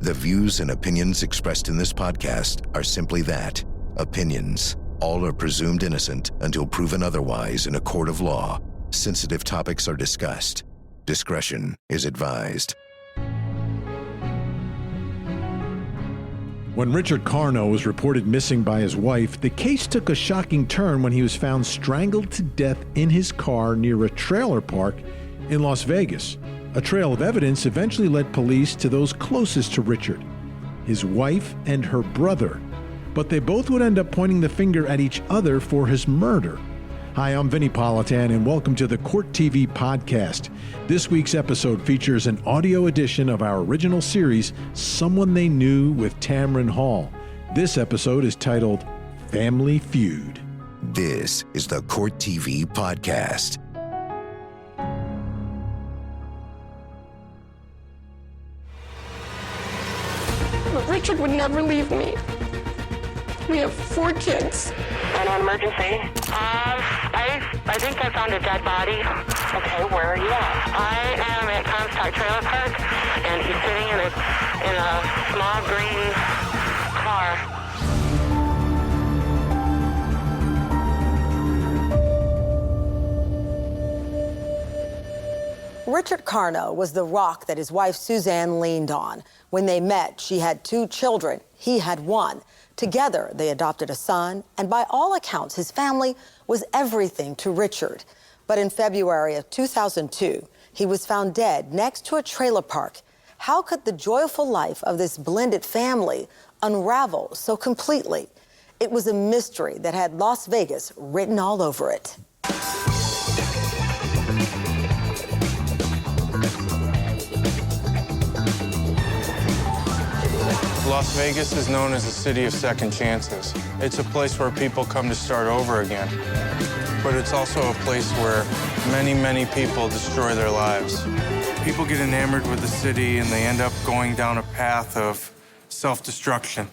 The views and opinions expressed in this podcast are simply that, opinions. All are presumed innocent until proven otherwise in a court of law. Sensitive topics are discussed. Discretion is advised. When Richard Carno was reported missing by his wife, the case took a shocking turn when he was found strangled to death in his car near a trailer park in Las Vegas. A trail of evidence eventually led police to those closest to Richard, his wife and her brother. But they both would end up pointing the finger at each other for his murder. Hi, I'm Vinnie Politan, and welcome to the Court TV podcast. This week's episode features an audio edition of our original series, Someone They Knew with Tamron Hall. This episode is titled Family Feud. This is the Court TV podcast. Richard would never leave me. We have 4 kids. An emergency. I think I found a dead body. Okay, where are you at? I am at Comstock Trailer Park, and he's sitting in a small green car. Richard Carno was the rock that his wife Suzanne leaned on. When they met, she had 2 children. He had 1. Together, they adopted a son, and by all accounts, his family was everything to Richard. But in February of 2002, he was found dead next to a trailer park. How could the joyful life of this blended family unravel so completely? It was a mystery that had Las Vegas written all over it. Las Vegas is known as a city of second chances. It's a place where people come to start over again. But it's also a place where many, many people destroy their lives. People get enamored with the city and they end up going down a path of self-destruction.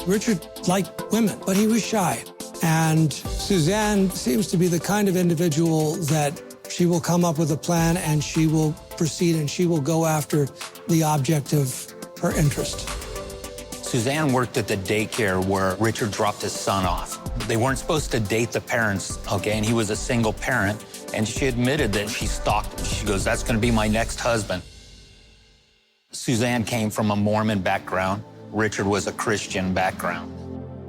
Richard liked women, but he was shy. And Suzanne seems to be the kind of individual that she will come up with a plan and she will proceed and she will go after the object of her interest. Suzanne worked at the daycare where Richard dropped his son off. They weren't supposed to date the parents, okay, and he was a single parent, and she admitted that she stalked him. She goes, that's gonna be my next husband. Suzanne came from a Mormon background. Richard was a Christian background.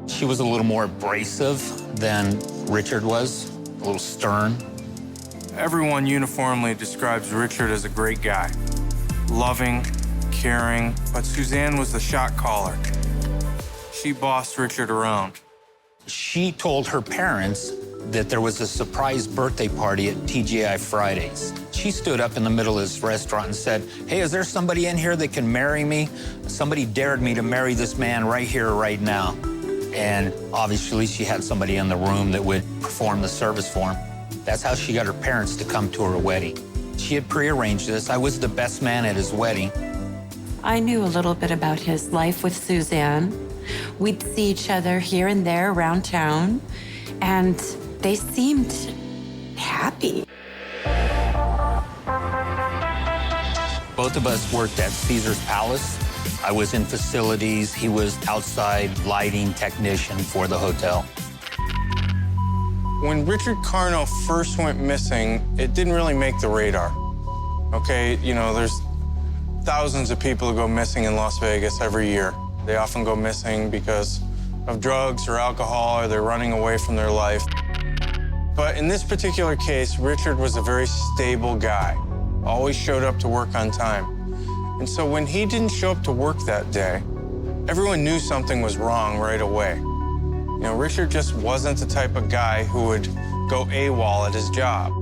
She was a little more abrasive than Richard was, a little stern. Everyone uniformly describes Richard as a great guy, loving, caring, but Suzanne was the shot caller. She bossed Richard around. She told her parents that there was a surprise birthday party at TGI Fridays. She stood up in the middle of this restaurant and said, hey, is there somebody in here that can marry me? Somebody dared me to marry this man right here, right now. And obviously she had somebody in the room that would perform the service for him. That's how she got her parents to come to her wedding. She had prearranged this. I was the best man at his wedding. I knew a little bit about his life with Suzanne. We'd see each other here and there around town, and they seemed happy. Both of us worked at Caesar's Palace. I was in facilities. He was outside lighting technician for the hotel. When Richard Carno first went missing, it didn't really make the radar. Okay, you know, there's thousands of people who go missing in Las Vegas every year. They often go missing because of drugs or alcohol, or they're running away from their life. But in this particular case, Richard was a very stable guy, always showed up to work on time. And so when he didn't show up to work that day, everyone knew something was wrong right away. You know, Richard just wasn't the type of guy who would go AWOL at his job.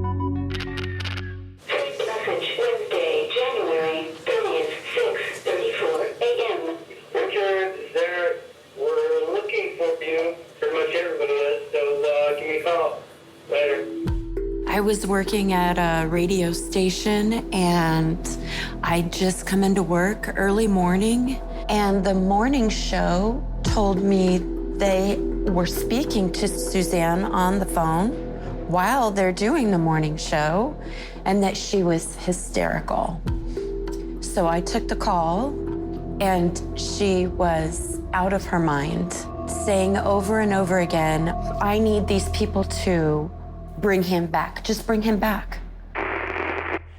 I was working at a radio station, and I'd just come into work early morning, and the morning show told me they were speaking to Suzanne on the phone while they're doing the morning show, and that she was hysterical. So I took the call, And she was out of her mind, saying over and over again, I need these people to bring him back. Just bring him back.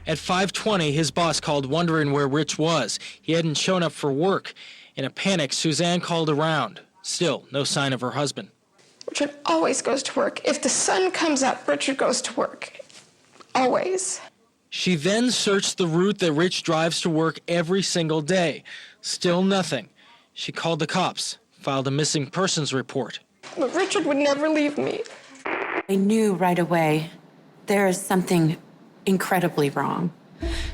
At 5:20, his boss called wondering where Rich was. He hadn't shown up for work. In a panic, Suzanne called around. Still, no sign of her husband. Richard always goes to work. If the sun comes up, Richard goes to work. Always. She then searched the route that Rich drives to work every single day. Still nothing. She called the cops, filed a missing persons report. But Richard would never leave me. I knew right away there is something incredibly wrong.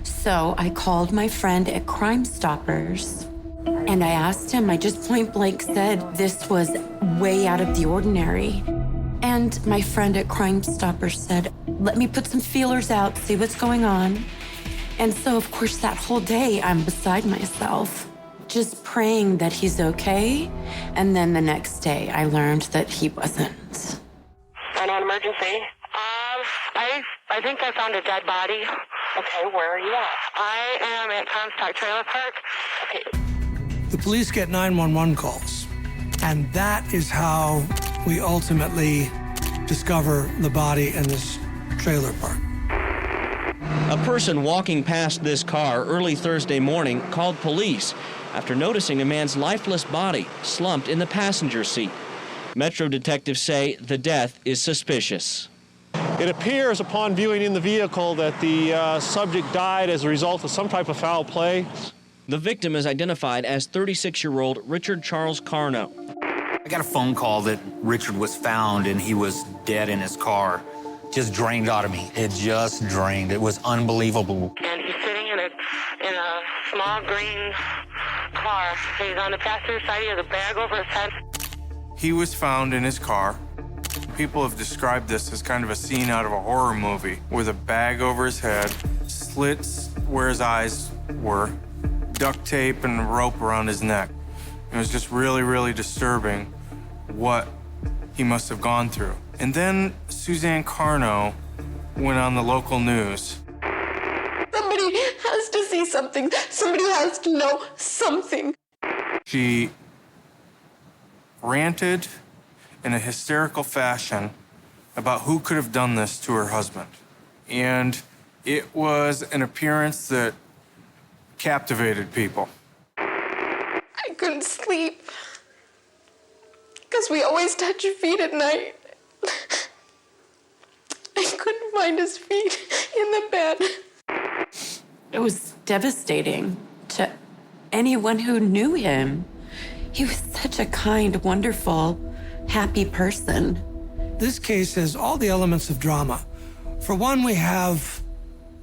So I called my friend at Crime Stoppers and I asked him, I just point blank said this was way out of the ordinary. And my friend at Crime Stoppers said, let me put some feelers out, see what's going on. And so, of course, that whole day, I'm beside myself, just praying that he's okay. And then the next day, I learned that he wasn't. And an emergency. I think I found a dead body. Okay, where are you at? I am at Comstock Trailer Park. Okay. The police get 911 calls, and that is how we ultimately discover the body in this trailer park. A person walking past this car early Thursday morning called police after noticing a man's lifeless body slumped in the passenger seat. Metro detectives say the death is suspicious. It appears upon viewing in the vehicle that the subject died as a result of some type of foul play. The victim is identified as 36-year-old Richard Charles Carno. I got a phone call that Richard was found and he was dead in his car. Just drained out of me. It just drained. It was unbelievable. And he's sitting in a small green car. He's on the passenger side. He has a bag over his head. He was found in his car. People have described this as kind of a scene out of a horror movie, with a bag over his head, slits where his eyes were, duct tape and a rope around his neck. It was just really, really disturbing what he must have gone through. And then Suzanne Carno went on the local news. Somebody has to see something. Somebody has to know something. She ranted in a hysterical fashion about who could have done this to her husband. And it was an appearance that captivated people. I couldn't sleep because we always touch your feet at night. I couldn't find his feet in the bed. It was devastating to anyone who knew him. He was such a kind, wonderful, happy person. This case has all the elements of drama. For one, we have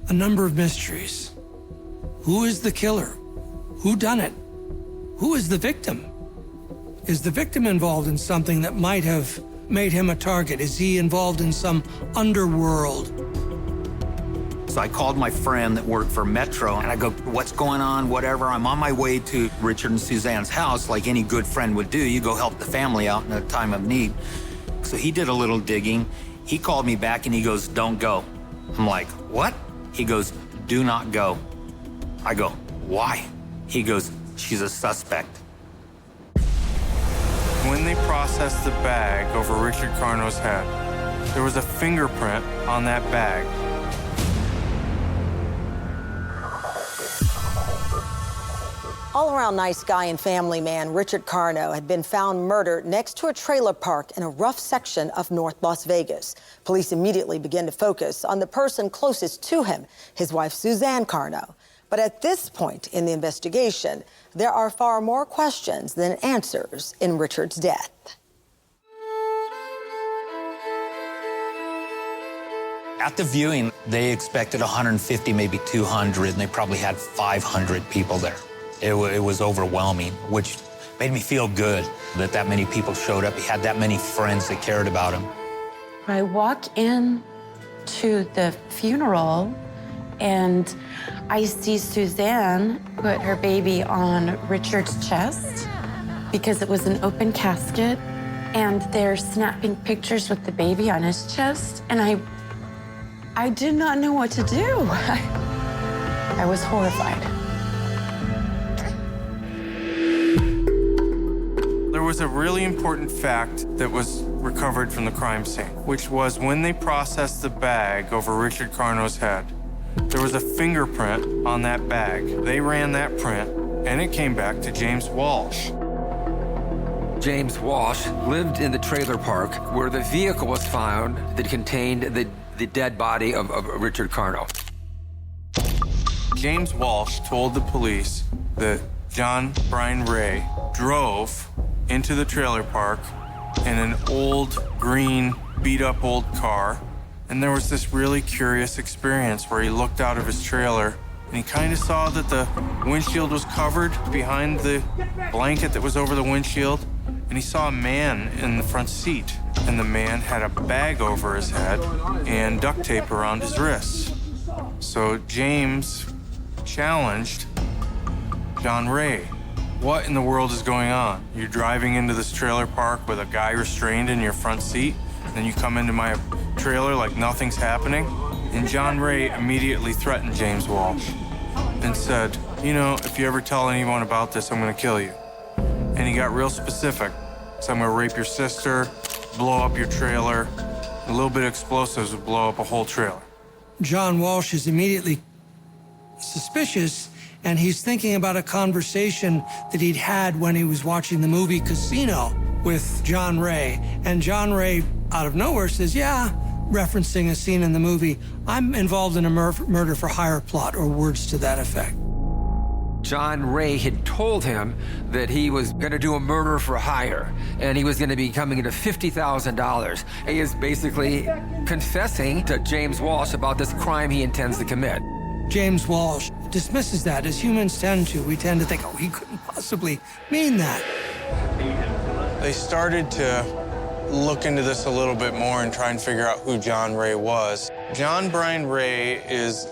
a number of mysteries. Who is the killer? Who done it? Who is the victim? Is the victim involved in something that might have made him a target? Is he involved in some underworld? So I called my friend that worked for Metro, and I go, what's going on, whatever. I'm on my way to Richard and Suzanne's house, like any good friend would do. You go help the family out in a time of need. So he did a little digging. He called me back, and he goes, don't go. I'm like, what? He goes, do not go. I go, why? He goes, she's a suspect. When they processed the bag over Richard Carno's head, there was a fingerprint on that bag. All-around nice guy and family man Richard Carno had been found murdered next to a trailer park in a rough section of North Las Vegas. Police immediately began to focus on the person closest to him, his wife Suzanne Carno. But at this point in the investigation, there are far more questions than answers in Richard's death. At the viewing, they expected 150, maybe 200, and they probably had 500 people there. It was overwhelming, which made me feel good that that many people showed up. He had that many friends that cared about him. I walk in to the funeral and I see Suzanne put her baby on Richard's chest because it was an open casket, and they're snapping pictures with the baby on his chest, and I did not know what to do. I was horrified. was a really important fact that was recovered from the crime scene, which was when they processed the bag over Richard Carno's head, there was a fingerprint on that bag. They ran that print, and it came back to James Walsh. James Walsh lived in the trailer park where the vehicle was found that contained the dead body of Richard Carno. James Walsh told the police that John Brian Ray drove into the trailer park in an old, green, beat-up old car, and there was this really curious experience where he looked out of his trailer and he kind of saw that the windshield was covered behind the blanket that was over the windshield, and he saw a man in the front seat, and the man had a bag over his head and duct tape around his wrists. So James challenged John Ray. What in the world is going on? You're driving into this trailer park with a guy restrained in your front seat, and then you come into my trailer like nothing's happening? And John Ray immediately threatened James Walsh and said, you know, if you ever tell anyone about this, I'm gonna kill you. And he got real specific. So I'm gonna rape your sister, blow up your trailer. A little bit of explosives would blow up a whole trailer. John Walsh is immediately suspicious, and he's thinking about a conversation that he'd had when he was watching the movie Casino with John Ray. And John Ray, out of nowhere, says, yeah, referencing a scene in the movie, I'm involved in a murder for hire plot, or words to that effect. John Ray had told him that he was going to do a murder for hire, and he was going to be coming into $50,000. He is basically confessing to James Walsh about this crime he intends to commit. James Walsh dismisses that, as humans tend to. We tend to think, oh, he couldn't possibly mean that. They started to look into this a little bit more and try and figure out who John Ray was. John Brian Ray is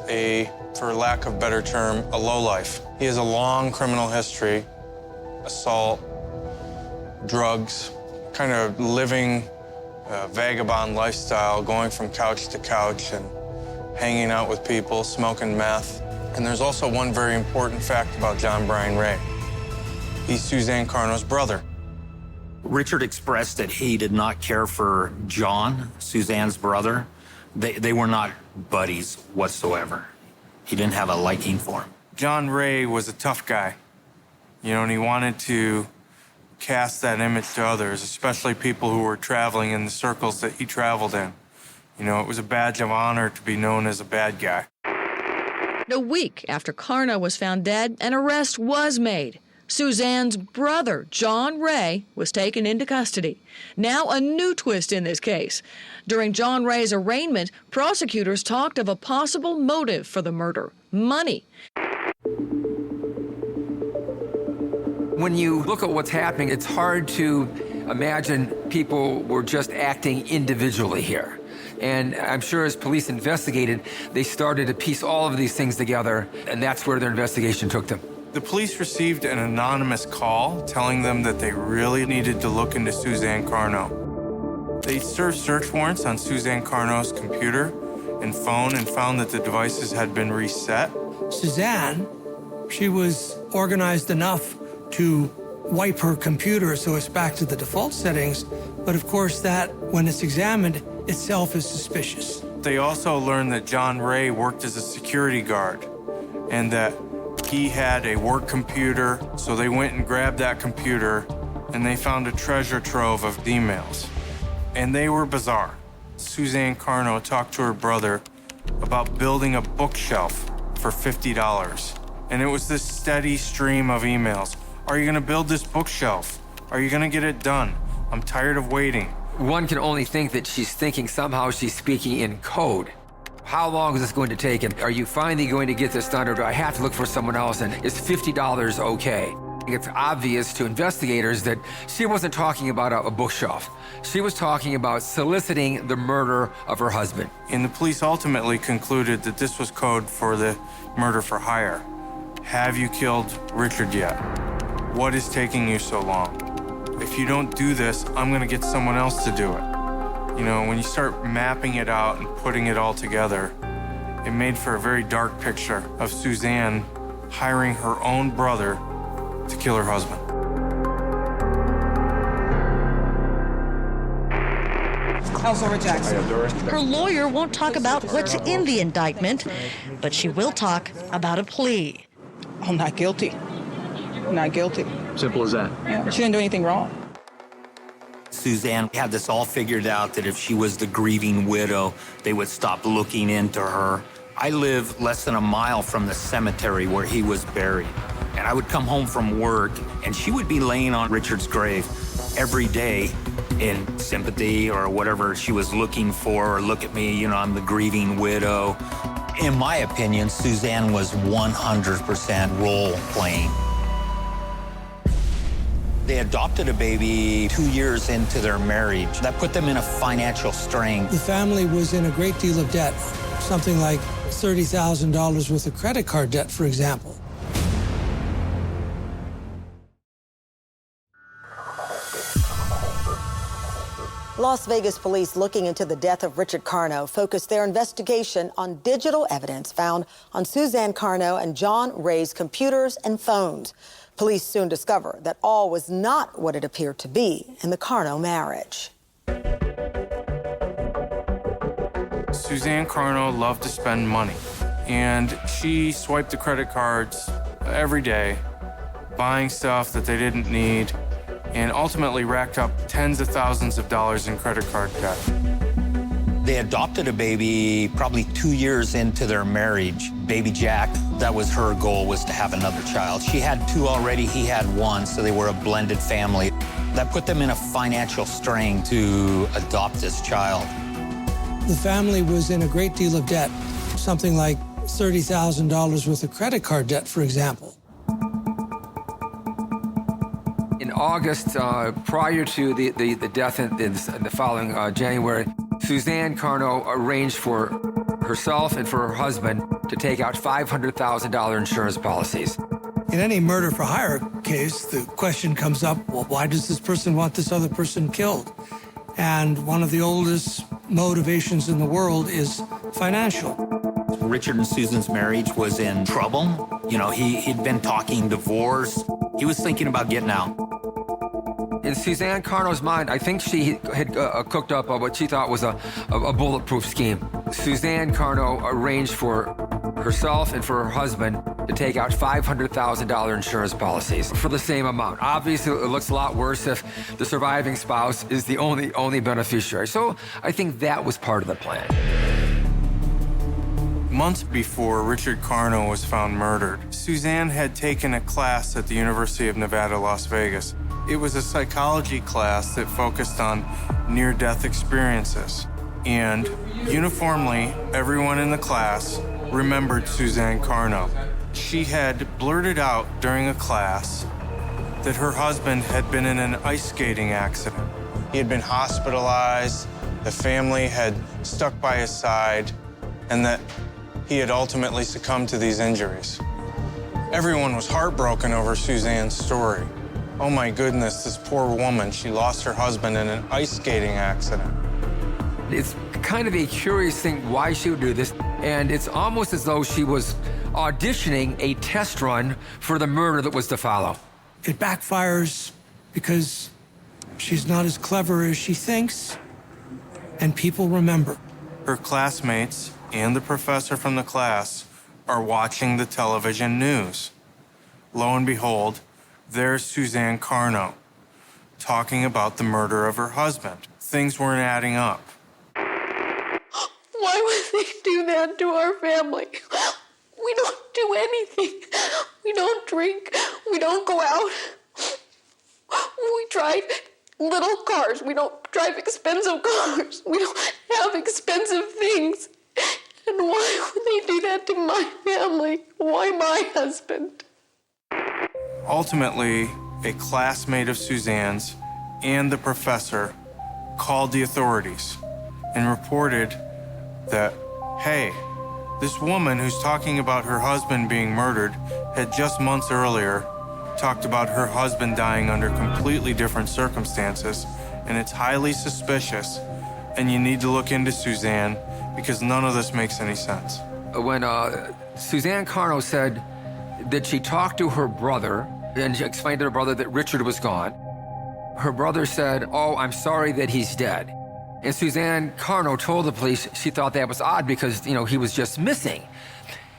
for lack of a better term, a lowlife. He has a long criminal history, assault, drugs, kind of living a vagabond lifestyle, going from couch to couch and hanging out with people, smoking meth. And there's also one very important fact about John Brian Ray. He's Suzanne Carno's brother. Richard expressed that he did not care for John, Suzanne's brother. They were not buddies whatsoever. He didn't have a liking for him. John Ray was a tough guy, you know, and he wanted to cast that image to others, especially people who were traveling in the circles that he traveled in. You know, it was a badge of honor to be known as a bad guy. A week after Carno was found dead, an arrest was made. Suzanne's brother, John Ray, was taken into custody. Now a new twist in this case. During John Ray's arraignment, prosecutors talked of a possible motive for the murder: money. When you look at what's happening, it's hard to imagine people were just acting individually here. And I'm sure as police investigated, they started to piece all of these things together, and that's where their investigation took them. The police received an anonymous call telling them that they really needed to look into Suzanne Carno. They served search warrants on Suzanne Carno's computer and phone and found that the devices had been reset. Suzanne, she was organized enough to wipe her computer so it's back to the default settings, but of course that, when it's examined, itself is suspicious. They also learned that John Ray worked as a security guard and that he had a work computer, so they went and grabbed that computer and they found a treasure trove of emails. And they were bizarre. Suzanne Carno talked to her brother about building a bookshelf for $50. And it was this steady stream of emails. Are you gonna build this bookshelf? Are you gonna get it done? I'm tired of waiting. One can only think that she's thinking somehow she's speaking in code. How long is this going to take? And are you finally going to get this done, or do I have to look for someone else? And is $50 okay? It's obvious to investigators that she wasn't talking about a bookshelf. She was talking about soliciting the murder of her husband. And the police ultimately concluded that this was code for the murder for hire. Have you killed Richard yet? What is taking you so long? If you don't do this, I'm gonna get someone else to do it. You know, when you start mapping it out and putting it all together, it made for a very dark picture of Suzanne hiring her own brother to kill her husband. Councilor Jackson. Her lawyer won't talk about what's in the indictment, but she will talk about a plea. I'm not guilty. Not guilty. Simple as that. Yeah, she didn't do anything wrong. Suzanne had this all figured out, that if she was the grieving widow, they would stop looking into her. I live less than a mile from the cemetery where he was buried. And I would come home from work, and she would be laying on Richard's grave every day in sympathy or whatever she was looking for, or look at me, you know, I'm the grieving widow. In my opinion, Suzanne was 100% role-playing. They adopted a baby 2 years into their marriage. That put them in a financial strain. The family was in a great deal of debt, something like $30,000 worth of credit card debt, for example. Las Vegas police looking into the death of Richard Carno focused their investigation on digital evidence found on Suzanne Carno and John Ray's computers and phones. Police soon discover that all was not what it appeared to be in the Carno marriage. Suzanne Carno loved to spend money, and she swiped the credit cards every day, buying stuff that they didn't need, and ultimately racked up tens of thousands of dollars in credit card debt. They adopted a baby probably 2 years into their marriage, baby Jack. That was her goal, was to have another child. She had 2 already, he had 1, so they were a blended family. That put them in a financial strain to adopt this child. The family was in a great deal of debt, something like $30,000 worth of credit card debt, for example. In August, prior to the death in the following January, Suzanne Carno arranged for herself and for her husband to take out $500,000 insurance policies. In any murder for hire case, the question comes up, well, why does this person want this other person killed? And one of the oldest motivations in the world is financial. Richard and Susan's marriage was in trouble. You know, he'd been talking divorce. He was thinking about getting out. In Suzanne Carno's mind, I think she had cooked up what she thought was a bulletproof scheme. Suzanne Carno arranged for herself and for her husband to take out $500,000 insurance policies for the same amount. Obviously, it looks a lot worse if the surviving spouse is the only beneficiary. So I think that was part of the plan. Months before Richard Carno was found murdered, Suzanne had taken a class at the University of Nevada, Las Vegas. It was a psychology class that focused on near-death experiences. And uniformly, everyone in the class remembered Suzanne Carno. She had blurted out during a class that her husband had been in an ice skating accident. He had been hospitalized, the family had stuck by his side, and that he had ultimately succumbed to these injuries. Everyone was heartbroken over Suzanne's story. Oh my goodness, this poor woman, she lost her husband in an ice skating accident. It's kind of a curious thing why she would do this, and it's almost as though she was auditioning a test run for the murder that was to follow. It backfires because she's not as clever as she thinks, and people remember. Her classmates and the professor from the class are watching the television news. Lo and behold, there's Suzanne Carno talking about the murder of her husband. Things weren't adding up. Why would they do that to our family? We don't do anything. We don't drink. We don't go out. We drive little cars. We don't drive expensive cars. We don't have expensive things. And why would they do that to my family? Why my husband? Ultimately, a classmate of Suzanne's and the professor called the authorities and reported that, hey, this woman who's talking about her husband being murdered had just months earlier talked about her husband dying under completely different circumstances, and it's highly suspicious, and you need to look into Suzanne because none of this makes any sense. When Suzanne Carno said that she talked to her brother and she explained to her brother that Richard was gone, her brother said, "Oh, I'm sorry that he's dead." And Suzanne Carno told the police she thought that was odd because, he was just missing.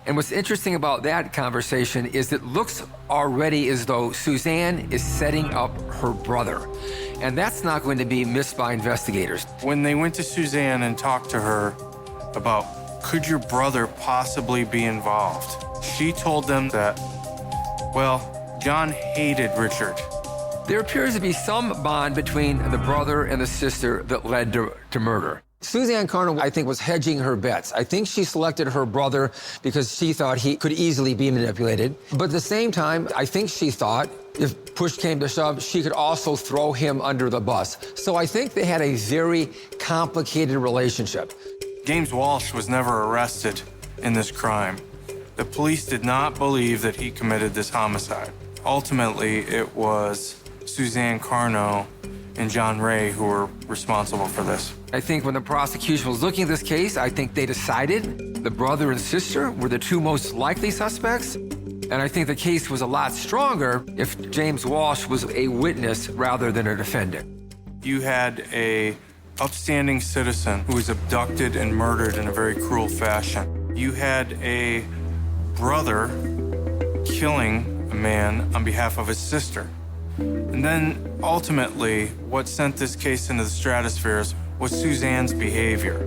And what's interesting about that conversation is it looks already as though Suzanne is setting up her brother. And that's not going to be missed by investigators. When they went to Suzanne and talked to her about, could your brother possibly be involved? She told them that, John hated Richard. There appears to be some bond between the brother and the sister that led to murder. Suzanne Carno, I think, was hedging her bets. I think she selected her brother because she thought he could easily be manipulated. But at the same time, I think she thought if push came to shove, she could also throw him under the bus. So I think they had a very complicated relationship. James Walsh was never arrested in this crime. The police did not believe that he committed this homicide. Ultimately, it was Suzanne Carno and John Ray who were responsible for this. I think when the prosecution was looking at this case, I think they decided the brother and sister were the two most likely suspects. And I think the case was a lot stronger if James Walsh was a witness rather than a defendant. You had a upstanding citizen who was abducted and murdered in a very cruel fashion. You had a brother killing a man on behalf of his sister. And then, ultimately, what sent this case into the stratosphere was Suzanne's behavior.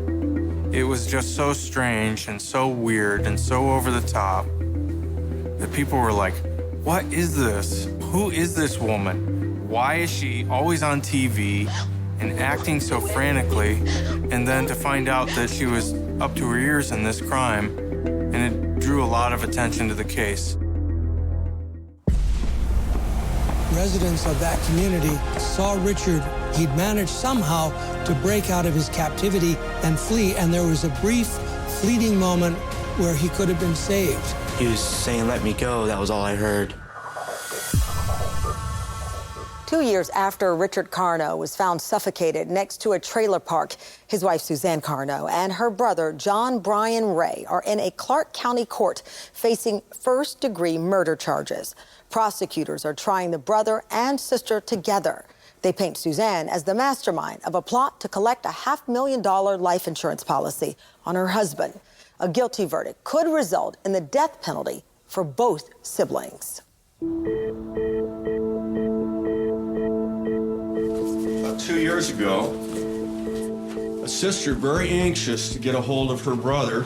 It was just so strange and so weird and so over the top that people were like, what is this? Who is this woman? Why is she always on TV and acting so frantically? And then to find out that she was up to her ears in this crime, and it drew a lot of attention to the case. Residents of that community saw Richard. He'd managed somehow to break out of his captivity and flee, and there was a brief, fleeting moment where he could have been saved. He was saying, "Let me go." That was all I heard. 2 years after Richard Carno was found suffocated next to a trailer park, his wife Suzanne Carno and her brother John Brian Ray are in a Clark County court facing first-degree murder charges. Prosecutors are trying the brother and sister together. They paint Suzanne as the mastermind of a plot to collect a $500,000 life insurance policy on her husband. A guilty verdict could result in the death penalty for both siblings. About 2 years ago, a sister, very anxious to get a hold of her brother,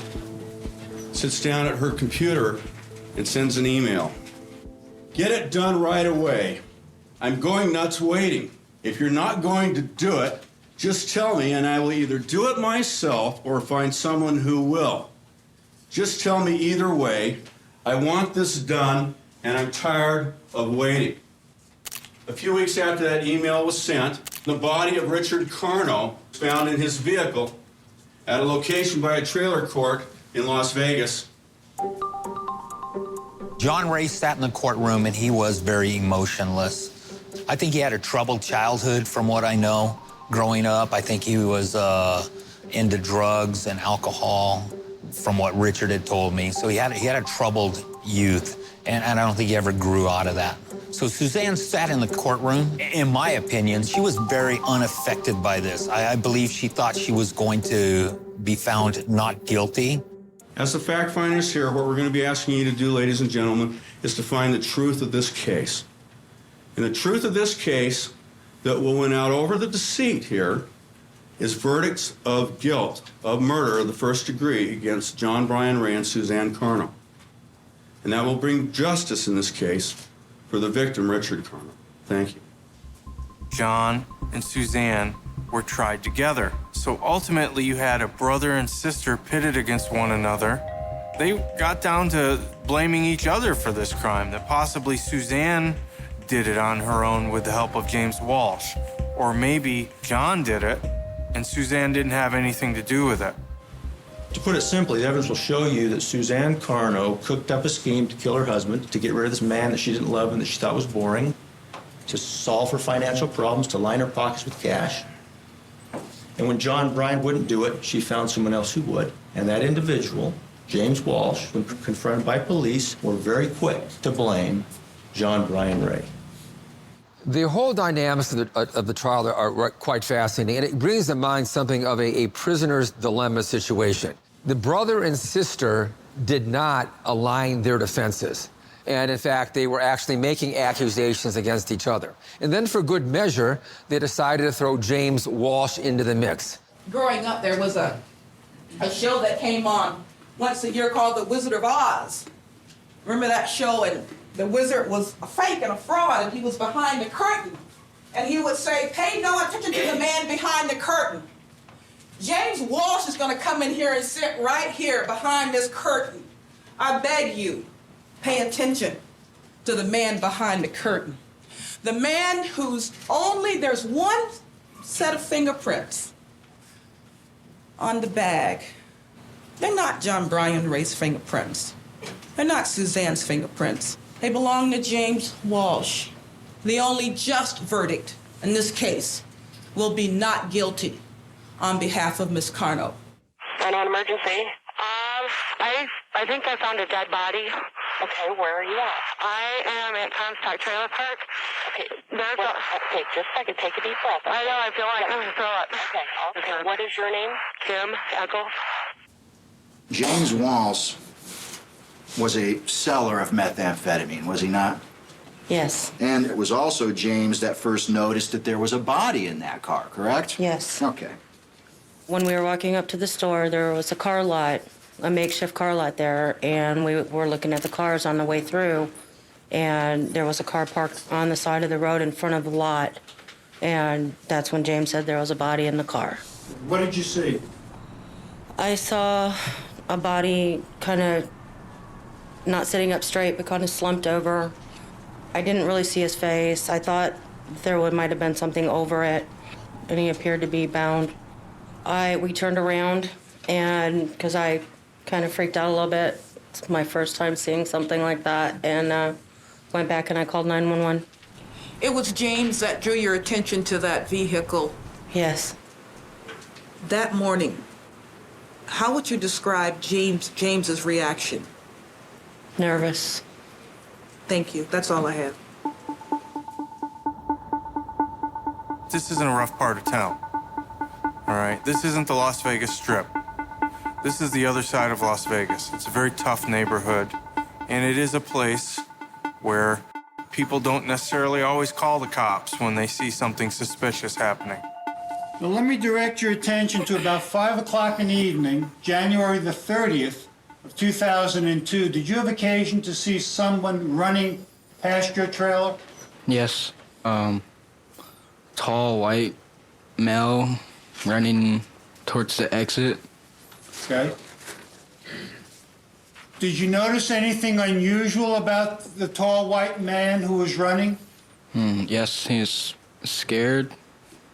sits down at her computer and sends an email. "Get it done right away. I'm going nuts waiting. If you're not going to do it, just tell me and I will either do it myself or find someone who will. Just tell me either way. I want this done and I'm tired of waiting." A few weeks after that email was sent, the body of Richard Carno was found in his vehicle at a location by a trailer court in Las Vegas. John Ray sat in the courtroom and he was very emotionless. I think he had a troubled childhood from what I know. Growing up, I think he was into drugs and alcohol from what Richard had told me. So he had a troubled youth, and I don't think he ever grew out of that. So Suzanne sat in the courtroom. In my opinion, she was very unaffected by this. I believe she thought she was going to be found not guilty. As the fact finders here, what we're going to be asking you to do, ladies and gentlemen, is to find the truth of this case. And the truth of this case that will win out over the deceit here is verdicts of guilt of murder of the first degree against John Brian Ray and Suzanne Carno. And that will bring justice in this case for the victim, Richard Carno. Thank you. John and Suzanne were tried together. So ultimately you had a brother and sister pitted against one another. They got down to blaming each other for this crime, that possibly Suzanne did it on her own with the help of James Walsh. Or maybe John did it and Suzanne didn't have anything to do with it. To put it simply, the evidence will show you that Suzanne Carno cooked up a scheme to kill her husband, to get rid of this man that she didn't love and that she thought was boring, to solve her financial problems, to line her pockets with cash. And when John Brian wouldn't do it, she found someone else who would. And that individual, James Walsh, when confronted by police, were very quick to blame John Brian Ray. The whole dynamics of the trial are quite fascinating, and it brings to mind something of a prisoner's dilemma situation. The brother and sister did not align their defenses. And in fact, they were actually making accusations against each other. And then for good measure, they decided to throw James Walsh into the mix. Growing up, there was a show that came on once a year called The Wizard of Oz. Remember that show? And the wizard was a fake and a fraud, and he was behind the curtain. And he would say, pay no attention to the man behind the curtain. James Walsh is going to come in here and sit right here behind this curtain. I beg you, pay attention to the man behind the curtain. The man whose there's one set of fingerprints on the bag. They're not John Brian Ray's fingerprints. They're not Suzanne's fingerprints. They belong to James Walsh. The only just verdict in this case will be not guilty on behalf of Miss Carno. And an emergency? I think I found a dead body. Okay, where are you at? I am at Comstock Trailer Park. Okay, okay, just a second, take a deep breath. I know, I feel like I'm going to throw up. Okay, what is your name? Kim Eccles. James Walsh was a seller of methamphetamine, was he not? Yes. And it was also James that first noticed that there was a body in that car, correct? Yes. Okay. When we were walking up to the store, there was a car lot, a makeshift car lot there, and we were looking at the cars on the way through, and there was a car parked on the side of the road in front of the lot, and that's when James said there was a body in the car. What did you see? I saw a body kind of not sitting up straight, but kind of slumped over. I didn't really see his face. I thought there might have been something over it, and he appeared to be bound. We turned around, and because I kind of freaked out a little bit. It's my first time seeing something like that, and went back and I called 911. It was James that drew your attention to that vehicle. Yes. That morning, how would you describe James's reaction? Nervous. Thank you. That's all I have. This isn't a rough part of town. All right? This isn't the Las Vegas Strip. This is the other side of Las Vegas. It's a very tough neighborhood, and it is a place where people don't necessarily always call the cops when they see something suspicious happening. Now let me direct your attention to about 5 o'clock in the evening, January the 30th of 2002. Did you have occasion to see someone running past your trailer? Yes. Tall, white male running towards the exit. Okay. Did you notice anything unusual about the tall white man who was running? Yes, he's scared.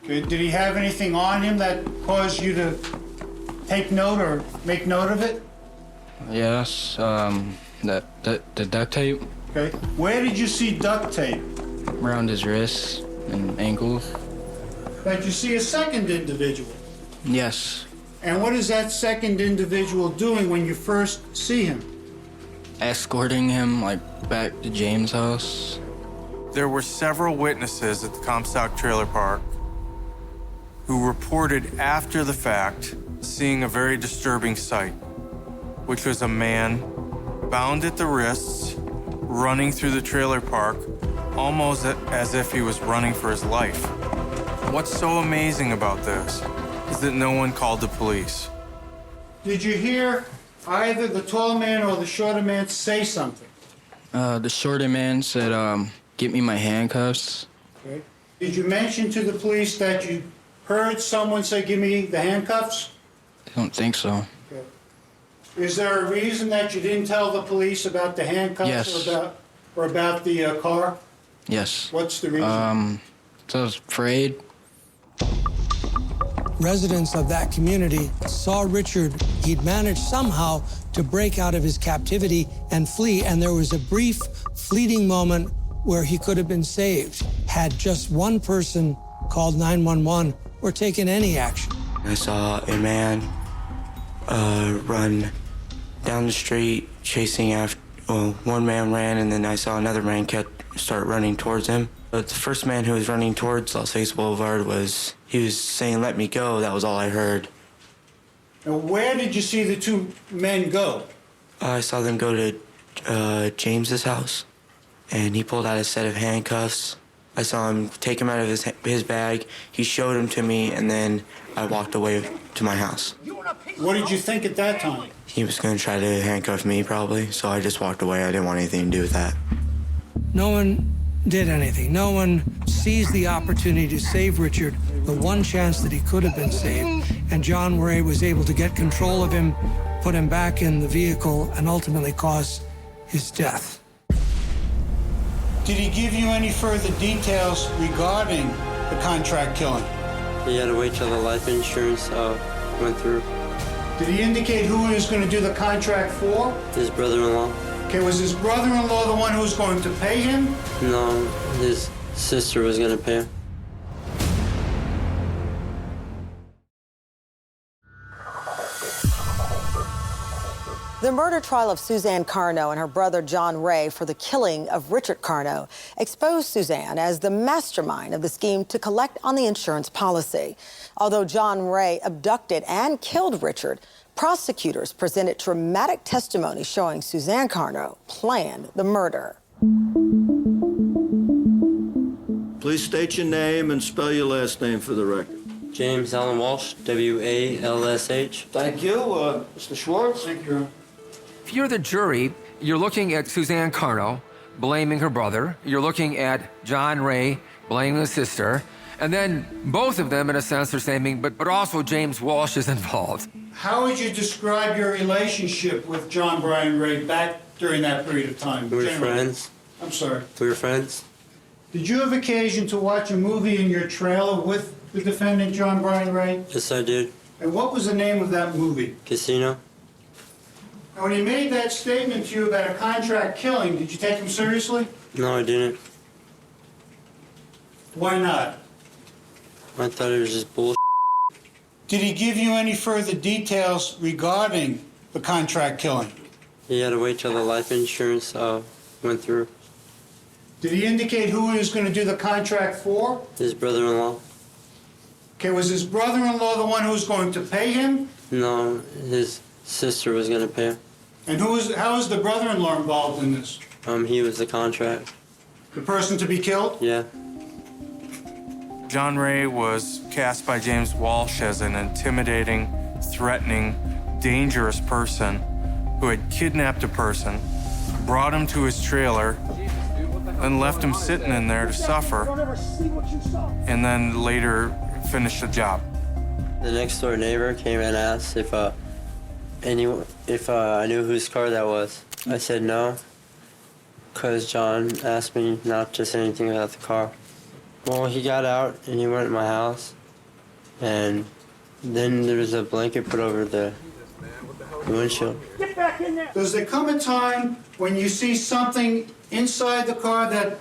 Okay. Did he have anything on him that caused you to take note or make note of it? Yes, the duct tape. Okay. Where did you see duct tape? Around his wrists and ankles. Did you see a second individual? Yes. And what is that second individual doing when you first see him? Escorting him, back to James' house. There were several witnesses at the Comstock Trailer Park who reported after the fact seeing a very disturbing sight, which was a man bound at the wrists, running through the trailer park, almost as if he was running for his life. What's so amazing about this is that no one called the police. Did you hear either the tall man or the shorter man say something? The shorter man said, get me my handcuffs. Okay. Did you mention to the police that you heard someone say, give me the handcuffs? I don't think so. Okay. Is there a reason that you didn't tell the police about the handcuffs? Yes. or about the car? Yes. What's the reason? So I was afraid. Residents of that community saw Richard. He'd managed somehow to break out of his captivity and flee, and there was a brief, fleeting moment where he could have been saved had just one person called 911 or taken any action. I saw a man run down the street chasing after, one man ran, and then I saw another man start running towards him. But the first man who was running towards Las Vegas Boulevard he was saying, "Let me go." That was all I heard. Now, where did you see the two men go? I saw them go to James's house, and he pulled out a set of handcuffs. I saw him take him out of his bag. He showed him to me, and then I walked away to my house. What did you think at that time? He was going to try to handcuff me, probably, so I just walked away. I didn't want anything to do with that. No one did anything. No one seized the opportunity to save Richard, the one chance that he could have been saved. And John Ray was able to get control of him, put him back in the vehicle, and ultimately cause his death. Did he give you any further details regarding the contract killing? He had to wait till the life insurance went through. Did he indicate who he was going to do the contract for? His brother-in-law. Okay, was his brother-in-law the one who was going to pay him? No, his sister was going to pay him. The murder trial of Suzanne Carno and her brother John Ray for the killing of Richard Carno exposed Suzanne as the mastermind of the scheme to collect on the insurance policy. Although John Ray abducted and killed Richard, prosecutors presented dramatic testimony showing Suzanne Carno planned the murder. Please state your name and spell your last name for the record. James Allen Walsh, W-A-L-S-H. Thank you. Mr. Schwartz? Thank you. If you're the jury, you're looking at Suzanne Carno blaming her brother. You're looking at John Ray blaming his sister. And then both of them, in a sense, are saying, but also James Walsh is involved. How would you describe your relationship with John Brian Ray back during that period of time? We were Generally. friends. I'm sorry. We were friends. Did you have occasion to watch a movie in your trailer with the defendant, John Brian Ray? Yes, I did. And what was the name of that movie? Casino. Now, when he made that statement to you about a contract killing, did you take him seriously? No, I didn't. Why not? I thought it was just bullshit. Did he give you any further details regarding the contract killing? He had to wait till the life insurance went through. Did he indicate who he was going to do the contract for? His brother-in-law. Okay, was his brother-in-law the one who was going to pay him? No, his sister was going to pay him. And how is the brother-in-law involved in this? He was the contract. The person to be killed? Yeah. John Ray was cast by James Walsh as an intimidating, threatening, dangerous person who had kidnapped a person, brought him to his trailer, and left him sitting in there to suffer, and then later finished the job. The next door neighbor came and asked if I knew whose car that was. I said no, because John asked me not to say anything about the car. Well, he got out and he went to my house, and then there was a blanket put over the windshield. Get back in there! Does there come a time when you see something inside the car that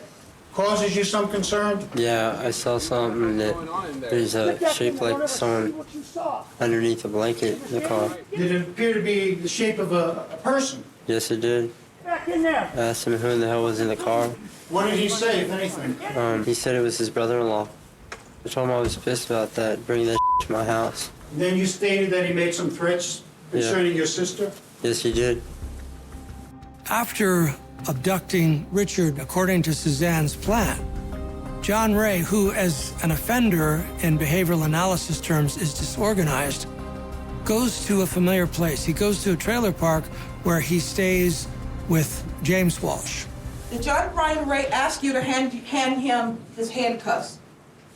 causes you some concern? Yeah, I saw something that is shaped like someone underneath a blanket in the car. Did it appear to be the shape of a person? Yes, it did. Back in there! I asked him who in the hell was in the car. What did he say, if anything? He said it was his brother-in-law. I told him I was pissed about that, bringing that to my house. And then you stated that he made some threats concerning your sister? Yes, he did. After abducting Richard according to Suzanne's plan, John Ray, who as an offender in behavioral analysis terms is disorganized, goes to a familiar place. He goes to a trailer park where he stays with James Walsh. Did John Brian Ray ask you to hand him his handcuffs?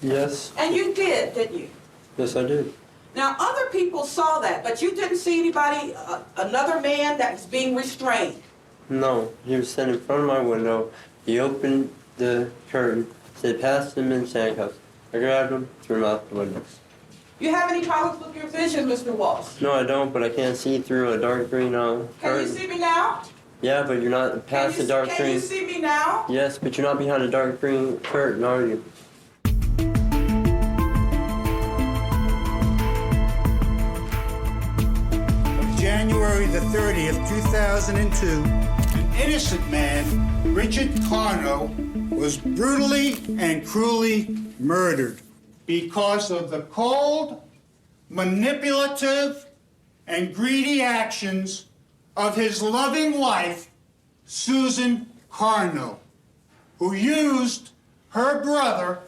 Yes. And you did, didn't you? Yes, I did. Now, other people saw that, but you didn't see anybody, another man that was being restrained. No, he was sitting in front of my window. He opened the curtain, said, "Pass him in handcuffs." I grabbed him, threw him out the window. You have any problems with your vision, Mr. Walsh? No, I don't, but I can't see through a dark green Can curtain. you see me now? Yeah, but you're not past the dark Can green. you see me now? Yes, but you're not behind a dark green curtain, are you? January the 30th, 2002, an innocent man, Richard Carno, was brutally and cruelly murdered because of the cold, manipulative, and greedy actions of his loving wife, Susan Carno, who used her brother,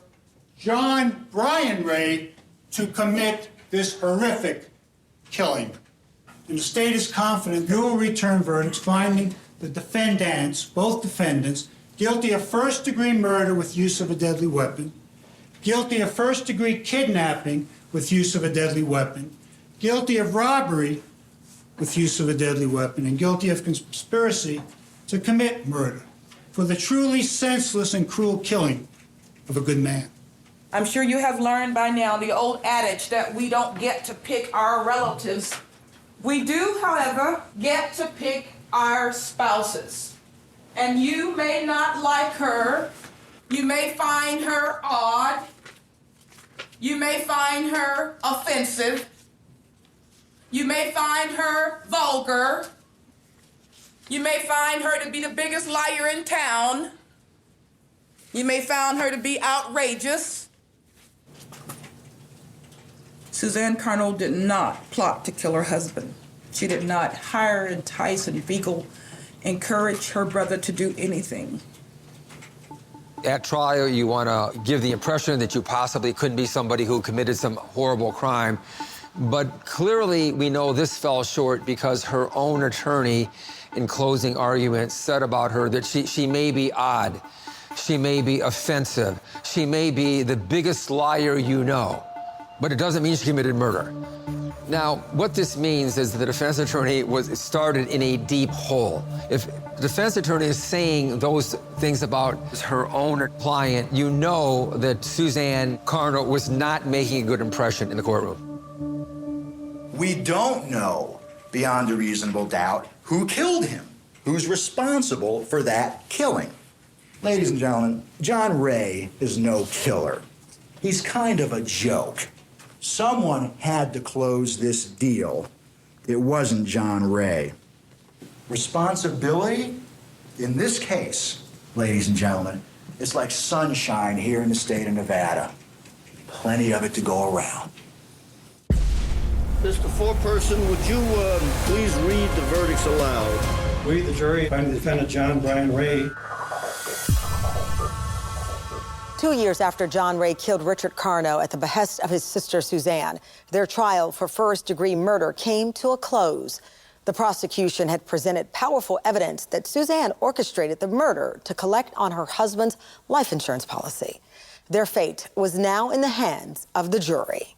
John Brian Ray, to commit this horrific killing. And the state is confident you will return verdicts finding the defendants, both defendants, guilty of first-degree murder with use of a deadly weapon, guilty of first-degree kidnapping with use of a deadly weapon, guilty of robbery with use of a deadly weapon, and guilty of conspiracy to commit murder for the truly senseless and cruel killing of a good man. I'm sure you have learned by now the old adage that we don't get to pick our relatives. We do, however, get to pick our spouses. And you may not like her. You may find her odd. You may find her offensive. You may find her vulgar. You may find her to be the biggest liar in town. You may find her to be outrageous. Suzanne Carno did not plot to kill her husband. She did not hire, entice, inveigle, encourage her brother to do anything. At trial, you want to give the impression that you possibly could be somebody who committed some horrible crime. But clearly, we know this fell short because her own attorney, in closing arguments, said about her that she may be odd, she may be offensive, she may be the biggest liar you know, but it doesn't mean she committed murder. Now, what this means is the defense attorney was started in a deep hole. If the defense attorney is saying those things about her own client, you know that Suzanne Carno was not making a good impression in the courtroom. We don't know beyond a reasonable doubt who killed him, who's responsible for that killing. Ladies and gentlemen, John Ray is no killer. He's kind of a joke. Someone had to close this deal. It wasn't John Ray. Responsibility in this case, ladies and gentlemen, is like sunshine here in the state of Nevada. Plenty of it to go around. Mr. Foreperson, would you please read the verdicts aloud? We, the jury, find the defendant John Brian Ray. 2 years after John Ray killed Richard Carno at the behest of his sister Suzanne, their trial for first-degree murder came to a close. The prosecution had presented powerful evidence that Suzanne orchestrated the murder to collect on her husband's life insurance policy. Their fate was now in the hands of the jury.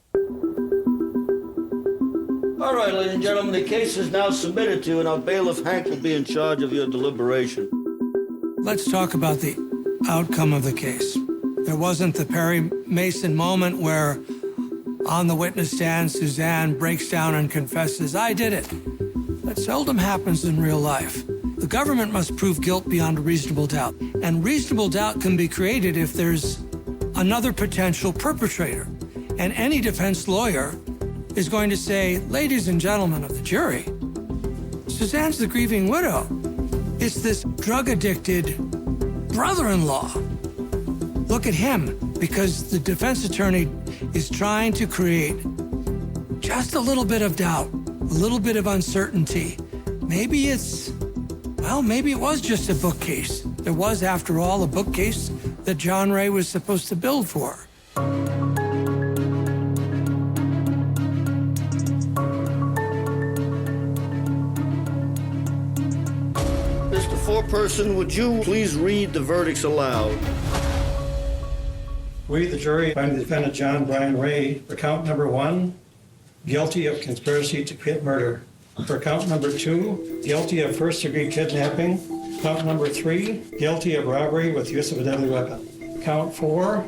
All right, ladies and gentlemen, the case is now submitted to you, and our bailiff Hank will be in charge of your deliberation. Let's talk about the outcome of the case. There wasn't the Perry Mason moment where on the witness stand, Suzanne breaks down and confesses, "I did it." That seldom happens in real life. The government must prove guilt beyond a reasonable doubt. And reasonable doubt can be created if there's another potential perpetrator. And any defense lawyer is going to say, ladies and gentlemen of the jury, Suzanne's the grieving widow. It's this drug-addicted brother-in-law. Look at him, because the defense attorney is trying to create just a little bit of doubt, a little bit of uncertainty. Maybe it was just a bookcase. There was, after all, a bookcase that John Ray was supposed to build for. Mr. Foreperson, would you please read the verdicts aloud? We, the jury, find the defendant John Brian Ray for count number 1, guilty of conspiracy to commit murder. For count number 2, guilty of first-degree kidnapping. Count number 3, guilty of robbery with use of a deadly weapon. Count 4,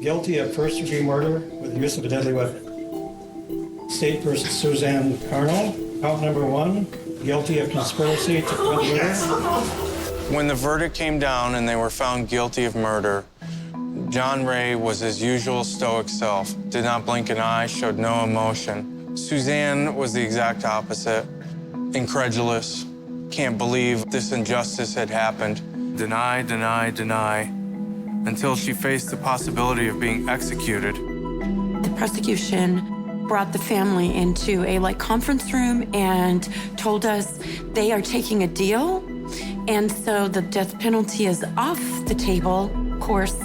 guilty of first-degree murder with use of a deadly weapon. State versus Suzanne Carno. Count number 1, guilty of conspiracy to commit murder. When the verdict came down and they were found guilty of murder, John Ray was his usual stoic self, did not blink an eye, showed no emotion. Suzanne was the exact opposite, incredulous, can't believe this injustice had happened. Deny, deny, deny. until she faced the possibility of being executed. The prosecution brought the family into a conference room and told us they are taking a deal, and so the death penalty is off the table. Of course,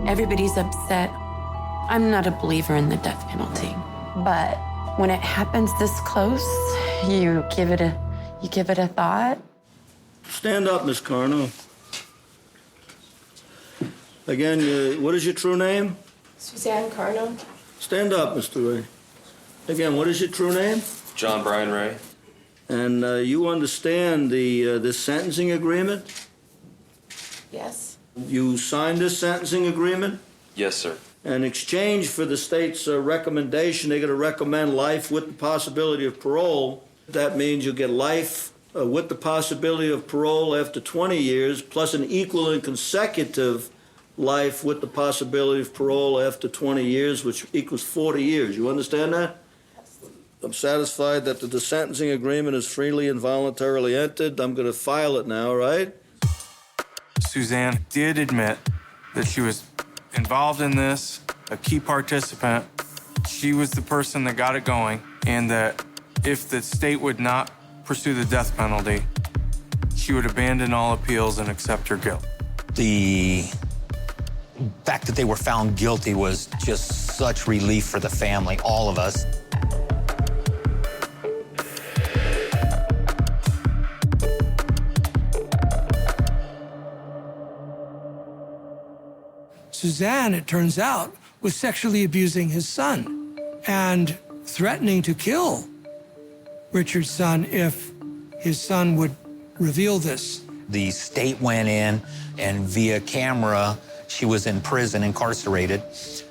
everybody's upset. I'm not a believer in the death penalty, but when it happens this close, you give it a thought. Stand up, Miss Carno. Again, what is your true name? Suzanne Carno. Stand up, Mr. Ray. Again, what is your true name? John Brian Ray. And you understand the sentencing agreement? Yes. You signed this sentencing agreement? Yes, sir. In exchange for the state's recommendation, they're going to recommend life with the possibility of parole. That means you'll get life with the possibility of parole after 20 years, plus an equal and consecutive life with the possibility of parole after 20 years, which equals 40 years. You understand that? I'm satisfied that the sentencing agreement is freely and voluntarily entered. I'm going to file it now, right? Suzanne did admit that she was involved in this, a key participant. She was the person that got it going, and that if the state would not pursue the death penalty, she would abandon all appeals and accept her guilt. The fact that they were found guilty was just such relief for the family, all of us. Suzanne, it turns out, was sexually abusing his son and threatening to kill Richard's son if his son would reveal this. The state went in, and via camera, she was in prison, incarcerated.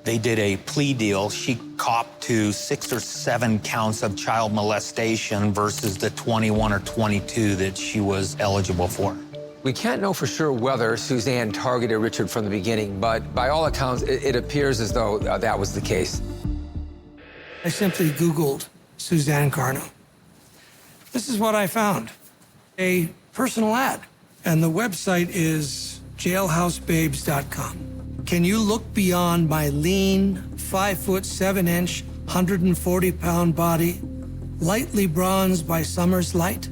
They did a plea deal. She copped to 6 or 7 counts of child molestation versus the 21 or 22 that she was eligible for. We can't know for sure whether Suzanne targeted Richard from the beginning, but by all accounts, it appears as though that was the case. I simply Googled Suzanne Carno. This is what I found, a personal ad, and the website is jailhousebabes.com. Can you look beyond my lean, 5'7" 140-pound body, lightly bronzed by summer's light?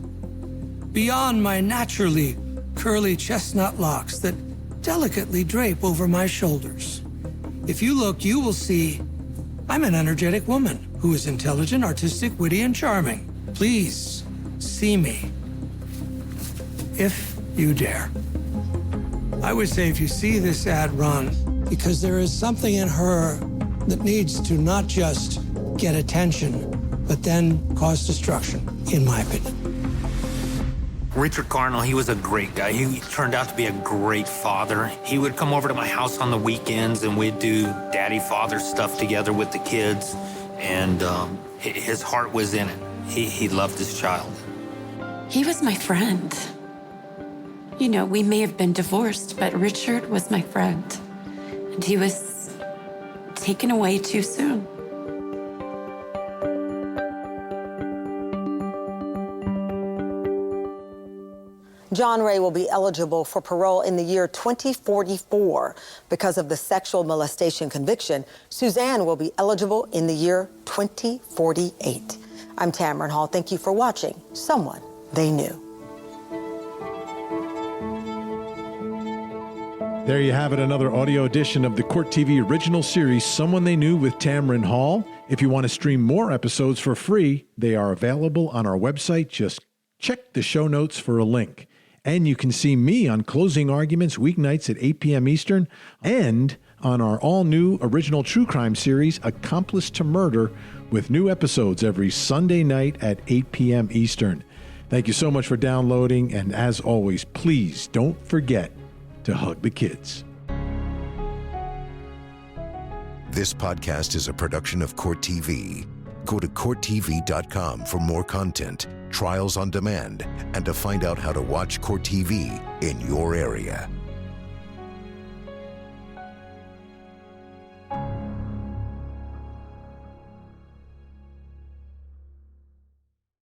Beyond my naturally curly chestnut locks that delicately drape over my shoulders. If you look, you will see I'm an energetic woman who is intelligent, artistic, witty, and charming. Please see me, if you dare. I would say if you see this ad, run, because there is something in her that needs to not just get attention, but then cause destruction, in my opinion. Richard Carno, he was a great guy. He turned out to be a great father. He would come over to my house on the weekends, and we'd do daddy-father stuff together with the kids, and his heart was in it. He loved his child. He was my friend. You know, we may have been divorced, but Richard was my friend. And he was taken away too soon. John Ray will be eligible for parole in the year 2044. Because of the sexual molestation conviction, Suzanne will be eligible in the year 2048. I'm Tamron Hall. Thank you for watching Someone They Knew. There you have it, another audio edition of the Court TV original series, Someone They Knew with Tamron Hall. If you want to stream more episodes for free, they are available on our website. Just check the show notes for a link. And you can see me on Closing Arguments weeknights at 8 p.m. Eastern and on our all-new original true crime series, Accomplice to Murder, with new episodes every Sunday night at 8 p.m. Eastern. Thank you so much for downloading, and as always, please don't forget to hug the kids. This podcast is a production of Court TV. Go to CourtTV.com for more content, trials on demand, and to find out how to watch Court TV in your area.